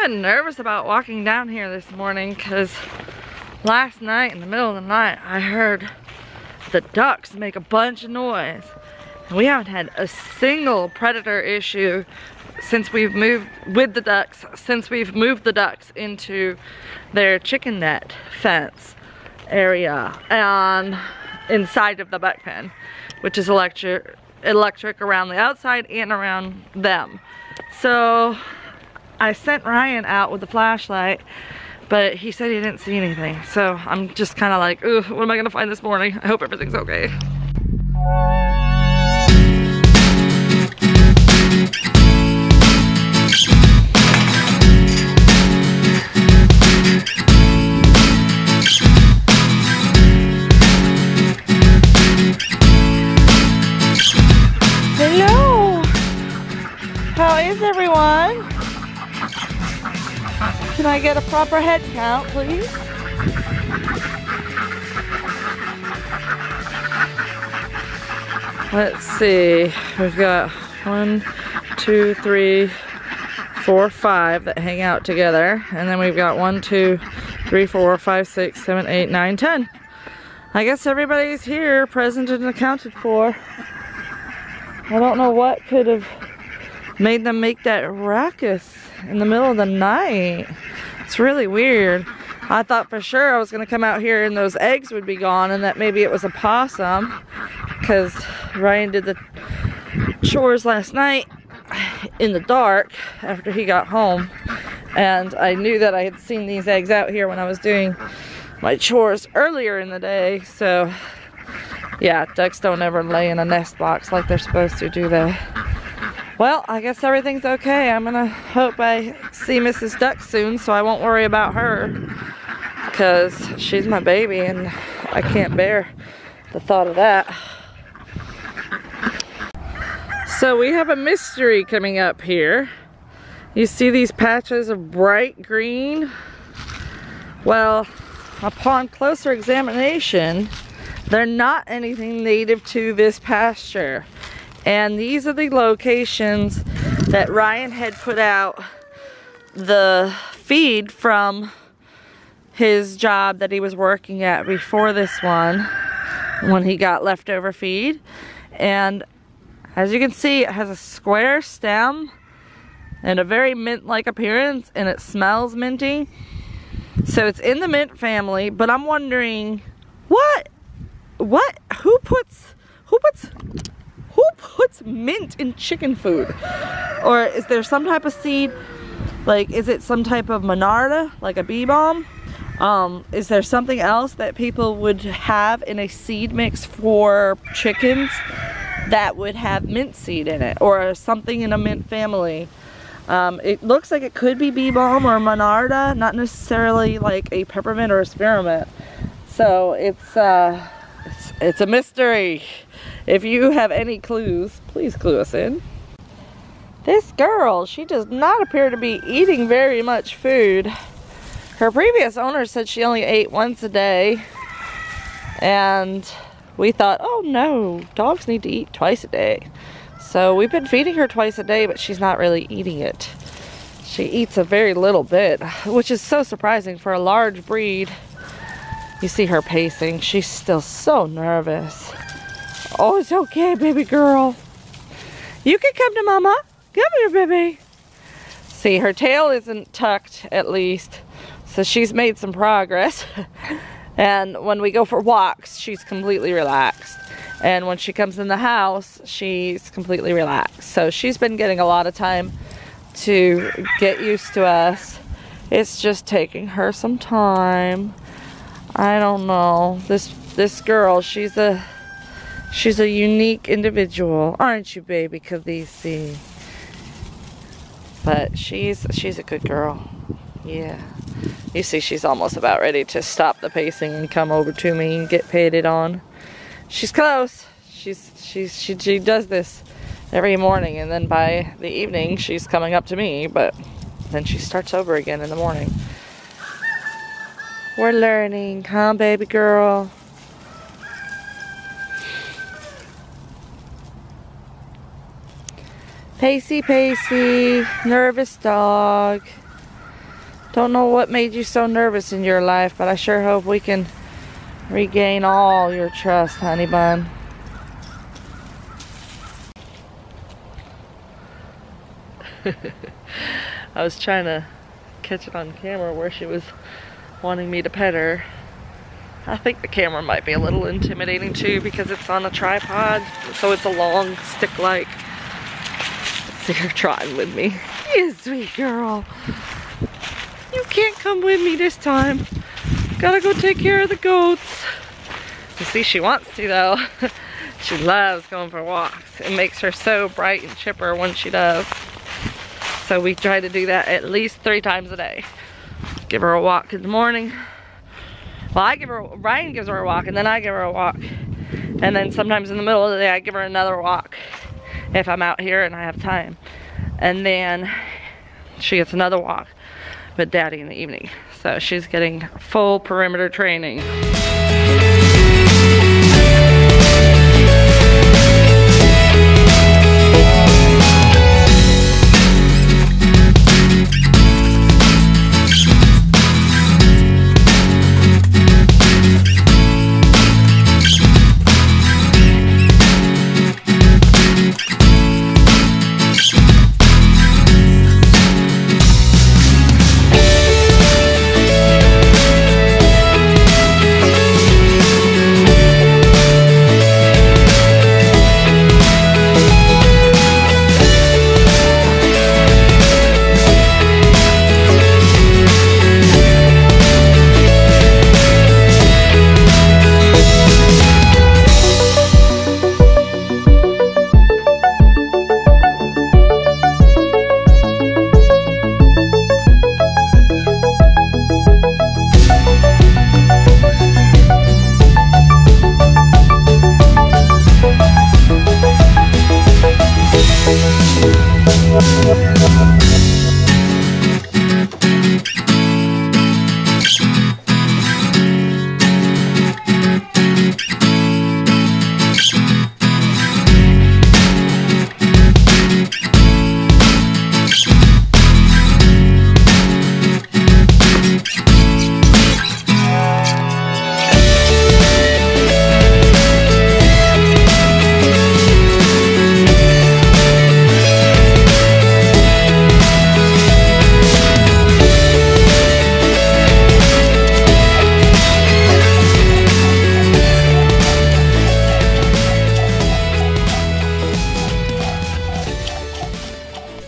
been nervous about walking down here this morning because last night in the middle of the night I heard the ducks make a bunch of noise. And we haven't had a single predator issue since we've moved with the ducks, since we've moved the ducks into their chicken net fence area and inside of the buck pen, which is electric around the outside and around them. So I sent Ryan out with the flashlight, but he said he didn't see anything. So I'm just kind of like, ooh, what am I gonna find this morning? I hope everything's okay. Hello! How is everyone? Can I get a proper head count, please? Let's see. We've got 1, 2, 3, 4, 5 that hang out together. And then we've got 1, 2, 3, 4, 5, 6, 7, 8, 9, 10. I guess everybody's here, present and accounted for. I don't know what could have made them make that ruckus in the middle of the night. It's really weird. I thought for sure I was gonna come out here and those eggs would be gone and that maybe it was a possum, because Ryan did the chores last night in the dark after he got home, and I knew that I had seen these eggs out here when I was doing my chores earlier in the day. So yeah, ducks don't ever lay in a nest box like they're supposed to, do they? Well, I guess everything's okay. I'm gonna hope I see Mrs. Duck soon so I won't worry about her, because she's my baby and I can't bear the thought of that. So we have a mystery coming up here. You see these patches of bright green? Well, upon closer examination, they're not anything native to this pasture. And these are the locations that Ryan had put out the feed from his job that he was working at before this one, when he got leftover feed. And as you can see, it has a square stem and a very mint-like appearance, and it smells minty. So it's in the mint family, but I'm wondering, who puts mint in chicken food? Or is there some type of seed, like is it some type of monarda, like a bee balm? Is there something else that people would have in a seed mix for chickens that would have mint seed in it, or something in a mint family? It looks like it could be bee balm or monarda, not necessarily like a peppermint or a spearmint. So it's a mystery. If you have any clues, please clue us in. This girl, she does not appear to be eating very much food. Her previous owner said she only ate once a day, and we thought, oh no, dogs need to eat twice a day. So we've been feeding her twice a day, but she's not really eating it. She eats a very little bit, which is so surprising for a large breed. You see her pacing. She's still so nervous. Oh, it's okay, baby girl. You can come to mama. Come here, baby. See, her tail isn't tucked, at least. So she's made some progress. And when we go for walks, she's completely relaxed. And when she comes in the house, she's completely relaxed. So she's been getting a lot of time to get used to us. It's just taking her some time. I don't know. This girl, she's a unique individual, aren't you, baby Khaleesi? But she's a good girl. Yeah. You see, she's almost about ready to stop the pacing and come over to me and get pated on. She's close. She does this every morning, and then by the evening she's coming up to me, but then she starts over again in the morning. We're learning, huh, baby girl? Pacey, nervous dog. Don't know what made you so nervous in your life, but I sure hope we can regain all your trust, honey bun. I was trying to catch it on camera where she was wanting me to pet her. I think the camera might be a little intimidating too because it's on a tripod, so it's a long stick-like. So you're trying with me. You sweet girl. You can't come with me this time. Gotta go take care of the goats. You see, she wants to though. She loves going for walks. It makes her so bright and chipper when she does. So we try to do that at least 3 times a day. Give her a walk in the morning. Well, Ryan gives her a walk and then I give her a walk. And then sometimes in the middle of the day I give her another walk if I'm out here and I have time. And then she gets another walk with Daddy in the evening. So she's getting full perimeter training.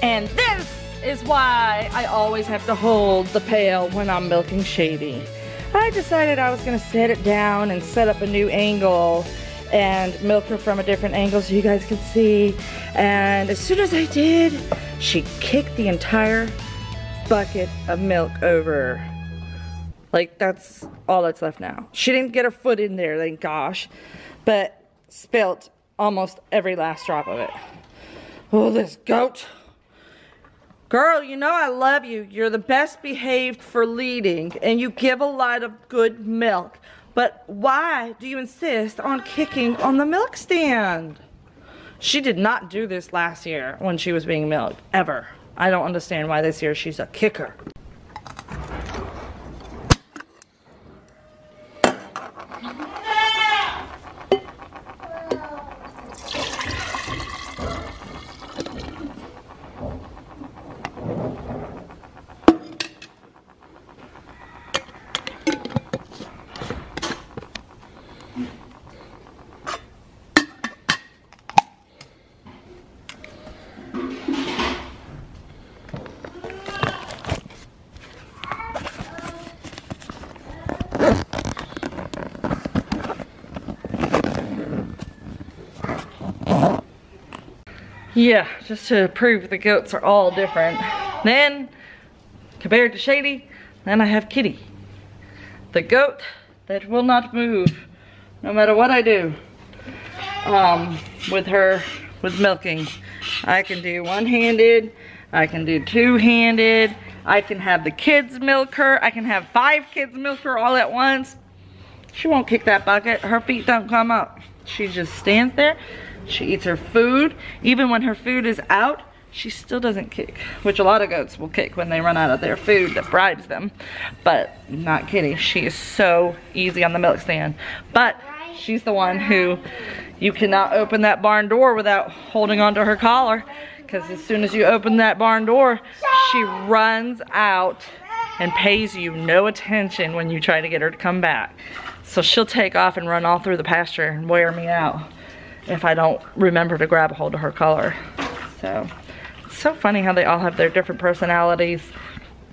And this is why I always have to hold the pail when I'm milking Shady. I decided I was gonna set it down and set up a new angle and milk her from a different angle so you guys could see. And as soon as I did, she kicked the entire bucket of milk over. Like, that's all that's left now. She didn't get her foot in there, thank gosh, but spilt almost every last drop of it. Oh, this goat. Girl, you know I love you. You're the best behaved for leading, and you give a lot of good milk. But why do you insist on kicking on the milk stand? She did not do this last year when she was being milked, ever. I don't understand why this year she's a kicker. Yeah, just to prove the goats are all different. Then, compared to Shady, then I have Kitty. The goat that will not move, no matter what I do. With her, with milking. I can do one-handed, I can do two-handed, I can have the kids milk her, I can have 5 kids milk her all at once. She won't kick that bucket, her feet don't come up. She just stands there. She eats her food. Even when her food is out, she still doesn't kick, which a lot of goats will kick when they run out of their food that bribes them. But not kidding, she is so easy on the milk stand. But she's the one who you cannot open that barn door without holding onto her collar, because as soon as you open that barn door, she runs out and pays you no attention when you try to get her to come back. So she'll take off and run all through the pasture and wear me out if I don't remember to grab a hold of her collar. So it's so funny how they all have their different personalities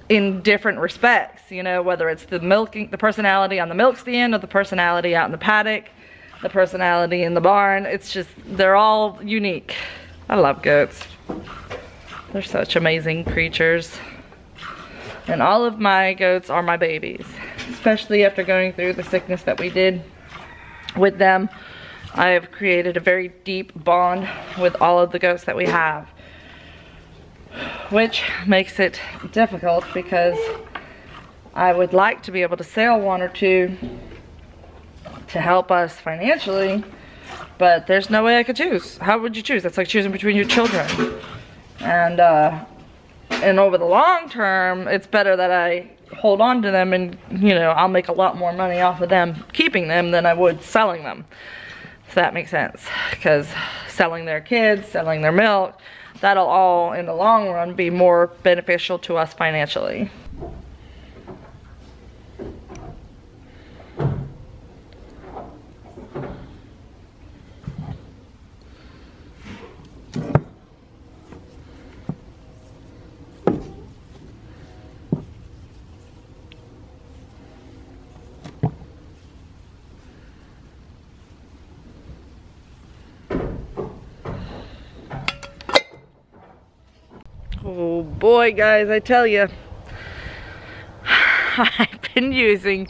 in different respects, you know, whether it's the personality on the milk stand or the personality out in the paddock, the personality in the barn. It's just, they're all unique. I love goats. They're such amazing creatures. And all of my goats are my babies, especially after going through the sickness that we did with them. I have created a very deep bond with all of the goats that we have, which makes it difficult because I would like to be able to sell one or two to help us financially, but there's no way I could choose. How would you choose? That's like choosing between your children. And over the long term, it's better that I hold on to them, and you know, I'll make a lot more money off of them keeping them than I would selling them. If that makes sense, because selling their kids, selling their milk, that'll all in the long run be more beneficial to us financially. Oh boy, guys, I tell you, I've been using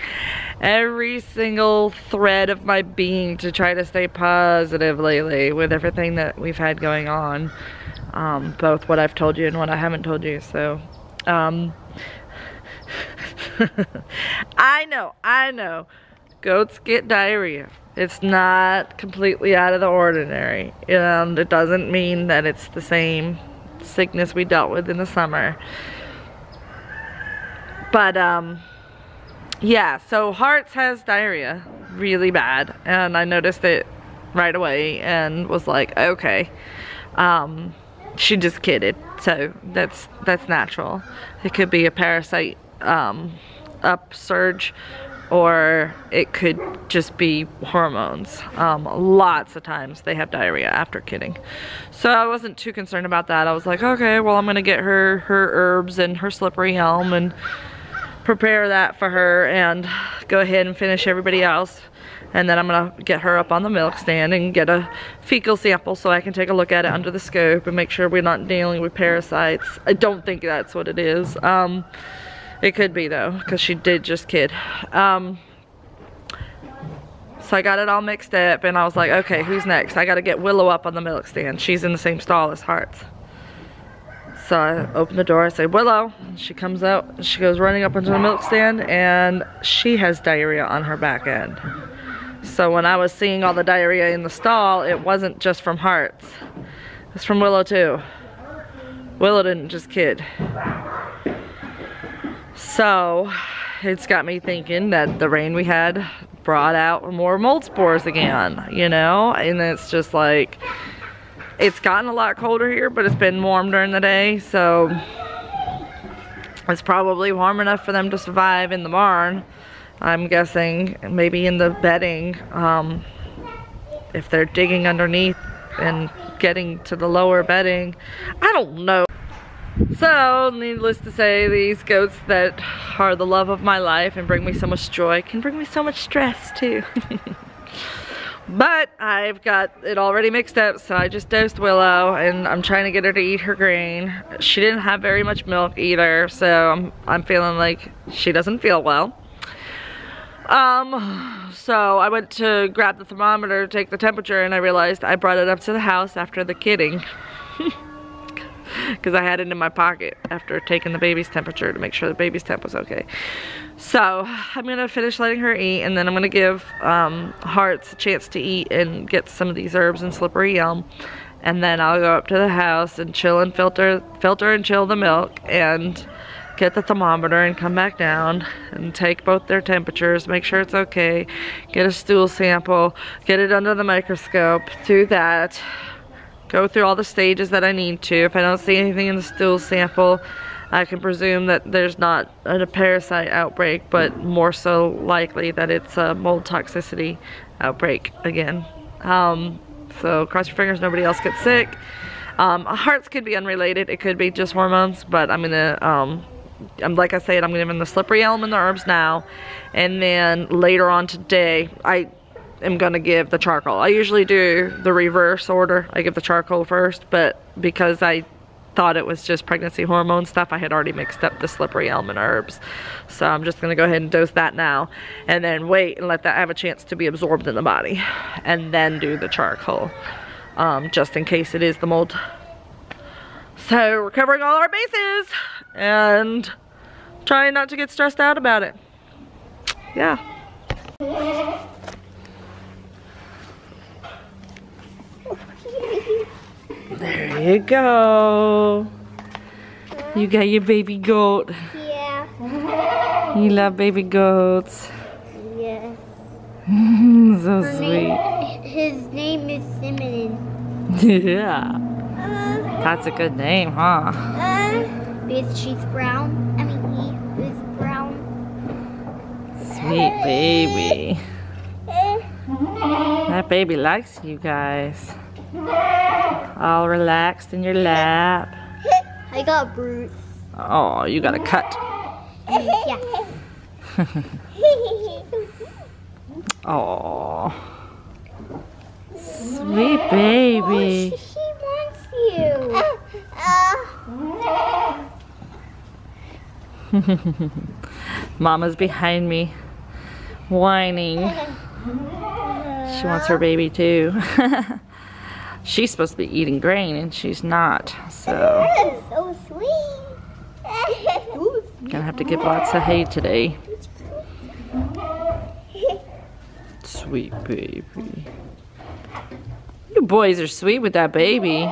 every single thread of my being to try to stay positive lately with everything that we've had going on, both what I've told you and what I haven't told you. So I know goats get diarrhea. It's not completely out of the ordinary, and it doesn't mean that it's the same sickness we dealt with in the summer. But yeah, so Hearts has diarrhea really bad, and I noticed it right away and was like, okay, she just kidded. So that's natural. It could be a parasite upsurge, or it could just be hormones. Lots of times they have diarrhea after kidding. So I wasn't too concerned about that. I was like, okay, well, I'm gonna get her herbs and her slippery elm and prepare that for her and go ahead and finish everybody else. And then I'm gonna get her up on the milk stand and get a fecal sample so I can take a look at it under the scope and make sure we're not dealing with parasites. I don't think that's what it is. It could be though, because she did just kid. So I got it all mixed up and I was like, okay, who's next? I gotta get Willow up on the milk stand. She's in the same stall as Hearts. So I open the door, I say, Willow. She comes out, and she goes running up onto the milk stand, and she has diarrhea on her back end. So when I was seeing all the diarrhea in the stall, it wasn't just from Hearts. It's from Willow too. Willow didn't just kid. So it's got me thinking that the rain we had brought out more mold spores again, you know? And it's just like, it's gotten a lot colder here, but it's been warm during the day, so it's probably warm enough for them to survive in the barn. I'm guessing maybe in the bedding, if they're digging underneath and getting to the lower bedding. I don't know. So, needless to say, these goats that are the love of my life and bring me so much joy can bring me so much stress too. But I've got it already mixed up, so I just dosed Willow and I'm trying to get her to eat her grain. She didn't have very much milk either, so I'm feeling like she doesn't feel well. So I went to grab the thermometer to take the temperature, and I realized I brought it up to the house after the kidding. Because I had it in my pocket after taking the baby's temperature to make sure the baby's temp was okay. So I'm gonna finish letting her eat, and then I'm gonna give Hearts a chance to eat and get some of these herbs and slippery elm, and then I'll go up to the house and chill and filter and chill the milk and get the thermometer and come back down and take both their temperatures, make sure it's okay, get a stool sample, get it under the microscope, do that, go through all the stages that I need to. If I don't see anything in the stool sample, I can presume that there's not a parasite outbreak, but more so likely that it's a mold toxicity outbreak again. So cross your fingers nobody else gets sick. Hearts could be unrelated, it could be just hormones, but I'm gonna like I said, I'm giving the slippery elm and the herbs now, and then later on today I am gonna give the charcoal. I usually do the reverse order. I give the charcoal first, but because I thought it was just pregnancy hormone stuff, I had already mixed up the slippery elm and herbs. So I'm just gonna go ahead and dose that now, and then wait and let that have a chance to be absorbed in the body, and then do the charcoal, just in case it is the mold. So we're covering all our bases and trying not to get stressed out about it. Yeah. There you go. You got your baby goat. Yeah. You love baby goats. Yes. So sweet. His name is Cinnamon. Yeah. That's a good name, huh? Because she's brown. I mean, he is brown. Sweet baby. That baby likes you guys. All relaxed in your lap. I got a bruise. Oh, you got a cut. Yeah. Oh, sweet baby. Oh, she wants you. Mama's behind me, whining. She wants her baby too. She's supposed to be eating grain and she's not, so. So sweet. Gonna have to give lots of hay today. Sweet baby. You boys are sweet with that baby.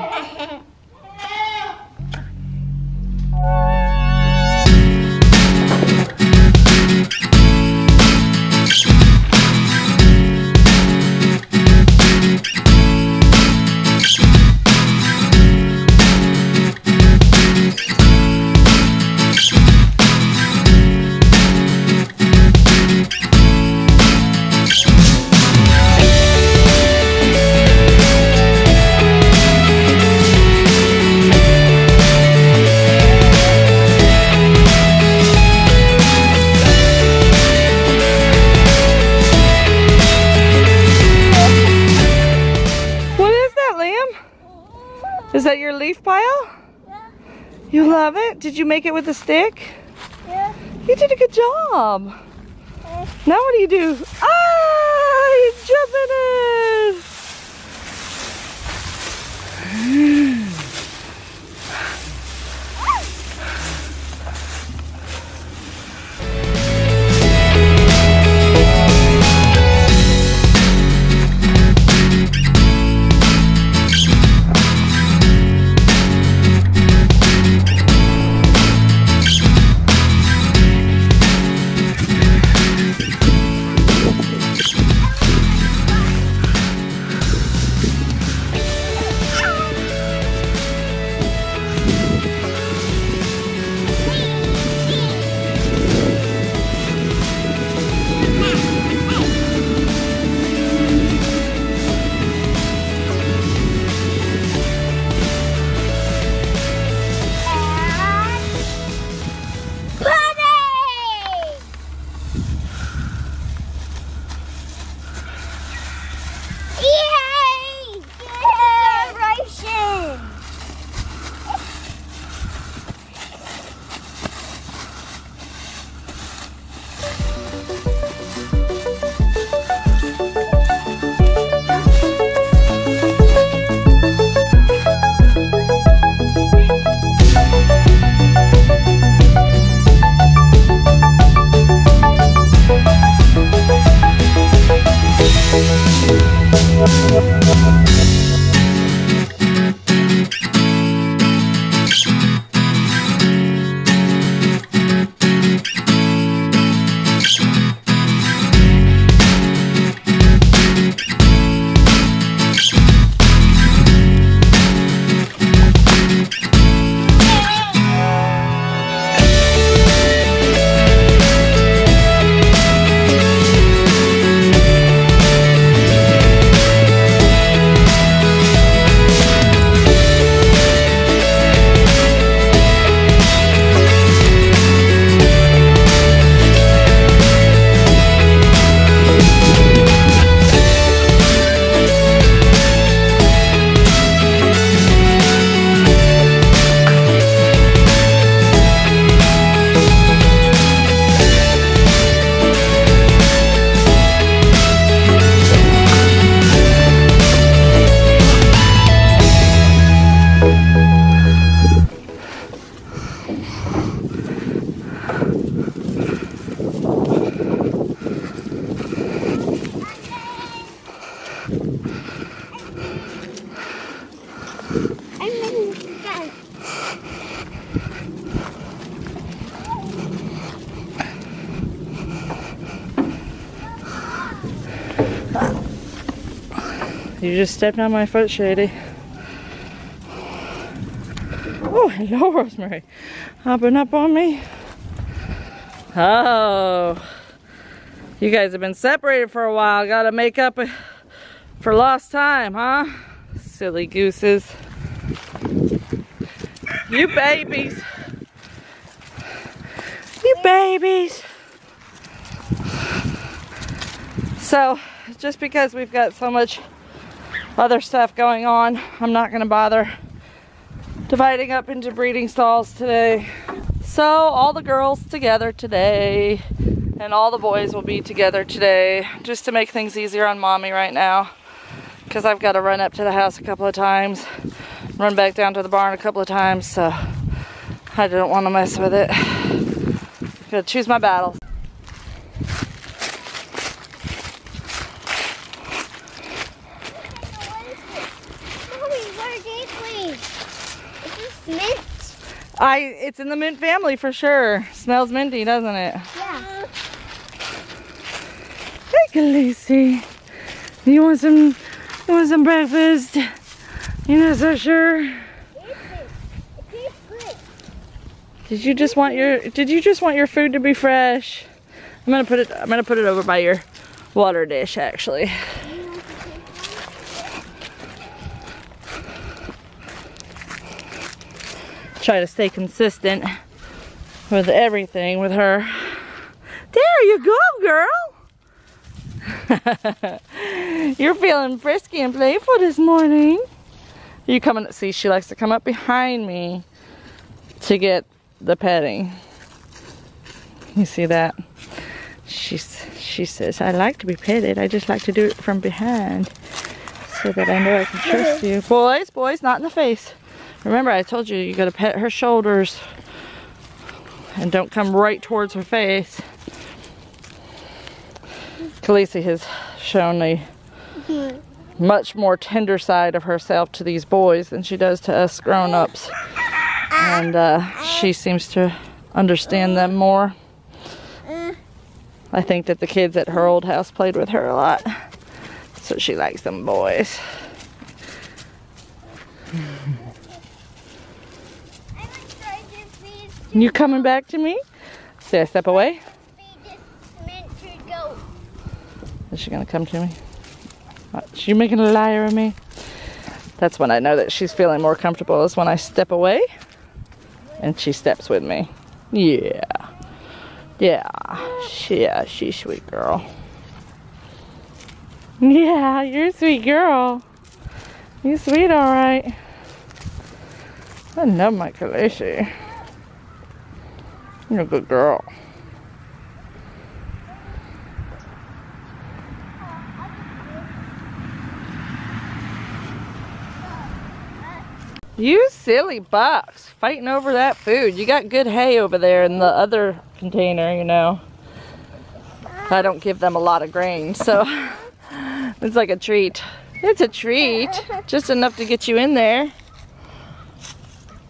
Is that your leaf pile? Yeah. You love it? Did you make it with a stick? Yeah. You did a good job. Now what do you do? Ah, you jump in it. I'm in the fence. You just stepped on my foot, Shady. Oh, hello, Rosemary. Hopping up on me. Oh, you guys have been separated for a while. Gotta make up for lost time, huh? Silly gooses. You babies. You babies. So, just because we've got so much other stuff going on, I'm not gonna bother dividing up into breeding stalls today. So all the girls together today and all the boys will be together today, just to make things easier on mommy right now, because I've got to run up to the house a couple of times, run back down to the barn a couple of times, so I don't want to mess with it. Gotta choose my battles. Mint? It's in the mint family for sure. Smells minty, doesn't it? Yeah. Hey, Khaleesi. You want some breakfast? You're not so sure? It tastes good. Did you just want your food to be fresh? I'm gonna put it over by your water dish actually. Try to stay consistent with everything with her. There you go, girl. You're feeling frisky and playful this morning. You coming? See, she likes to come up behind me to get the petting. You see that? She says, I like to be petted. I just like to do it from behind so that I know I can trust you. Boys, not in the face. Remember, I told you gotta pet her shoulders and don't come right towards her face. Khaleesi has shown a much more tender side of herself to these boys than she does to us grown-ups. And she seems to understand them more. I think that the kids at her old house played with her a lot, so she likes them boys. You coming back to me? Say I step away. Is she gonna come to me? Is she making a liar of me? That's when I know that she's feeling more comfortable, is when I step away and she steps with me. Yeah. Yeah, she's a sweet girl. Yeah, you're a sweet girl. You're sweet, alright. I love my Khaleesi. You're a good girl. You silly bucks, fighting over that food. You got good hay over there in the other container, you know. I don't give them a lot of grain, so it's like a treat. It's a treat, just enough to get you in there.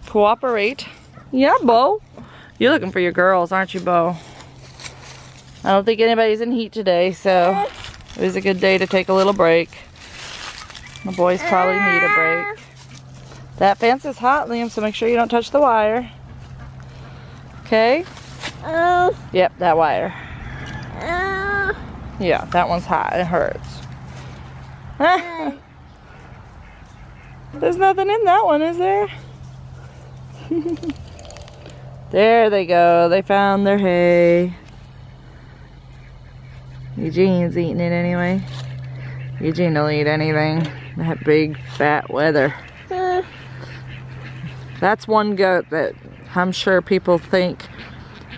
Cooperate. Yeah, Bo. You're looking for your girls, aren't you, Bo? I don't think anybody's in heat today, so it was a good day to take a little break. The boys probably need a break. That fence is hot, Liam, so make sure you don't touch the wire. Okay? Yep, that wire. Yeah, that one's hot. It hurts. There's nothing in that one, is there? There they go. They found their hay. Eugene's eating it anyway. Eugene will eat anything. That big fat weather. That's one goat that I'm sure people think,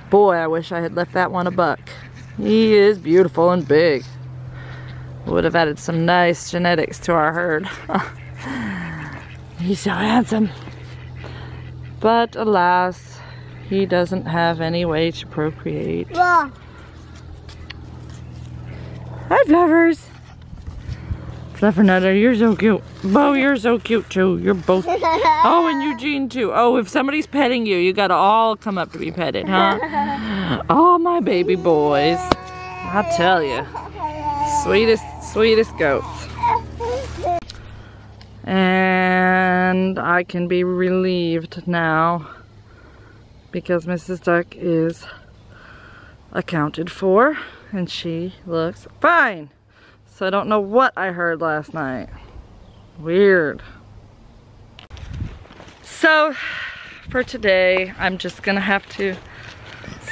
boy, I wish I had left that one a buck. He is beautiful and big. Would have added some nice genetics to our herd. He's so handsome. But alas, he doesn't have any way to procreate. Yeah. Hi, Flowers. Zephyrnetta, you're so cute. Bo, you're so cute too. You're both. Oh, and Eugene too. Oh, if somebody's petting you, you gotta all come up to be petted, huh? Oh, my baby boys. I tell you. Sweetest goats. And I can be relieved now because Mrs. Duck is accounted for and she looks fine. So I don't know what I heard last night. Weird. So for today, I'm just gonna have to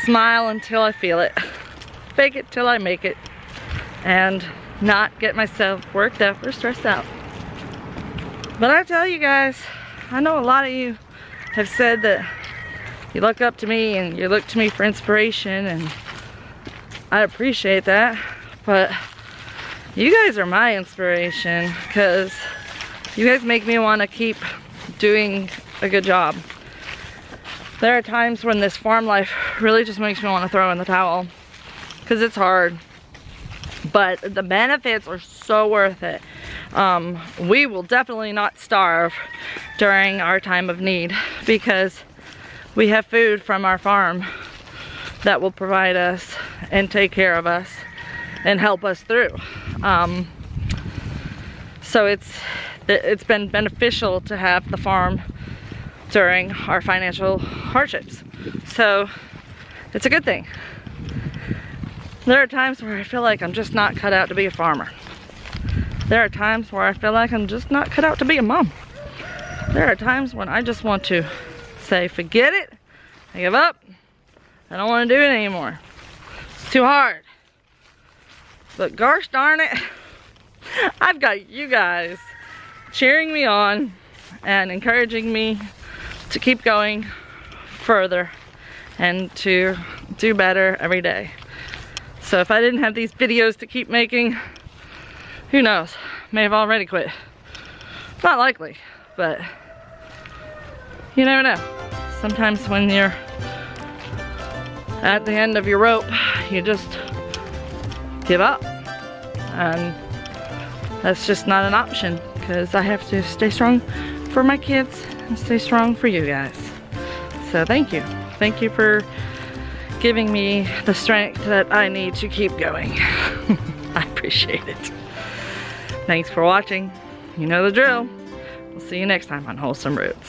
smile until I feel it. Fake it till I make it. And not get myself worked up or stressed out. But I tell you guys, I know a lot of you have said that you look up to me and you look to me for inspiration, and I appreciate that, but you guys are my inspiration because you guys make me want to keep doing a good job. There are times when this farm life really just makes me want to throw in the towel because it's hard, but the benefits are so worth it. We will definitely not starve during our time of need because we have food from our farm that will provide us and take care of us and help us through. So it's been beneficial to have the farm during our financial hardships. So it's a good thing. There are times where I feel like I'm just not cut out to be a farmer. There are times where I feel like I'm just not cut out to be a mom. There are times when I just want to say, forget it, I give up, I don't want to do it anymore. It's too hard. But gosh darn it, I've got you guys cheering me on and encouraging me to keep going further and to do better every day. So if I didn't have these videos to keep making, who knows, may have already quit. Not likely, but you never know. Sometimes when you're at the end of your rope, you just give up. And that's just not an option because I have to stay strong for my kids and stay strong for you guys. So thank you. Thank you for giving me the strength that I need to keep going. I appreciate it. Thanks for watching. You know the drill. We'll see you next time on Wholesome Roots.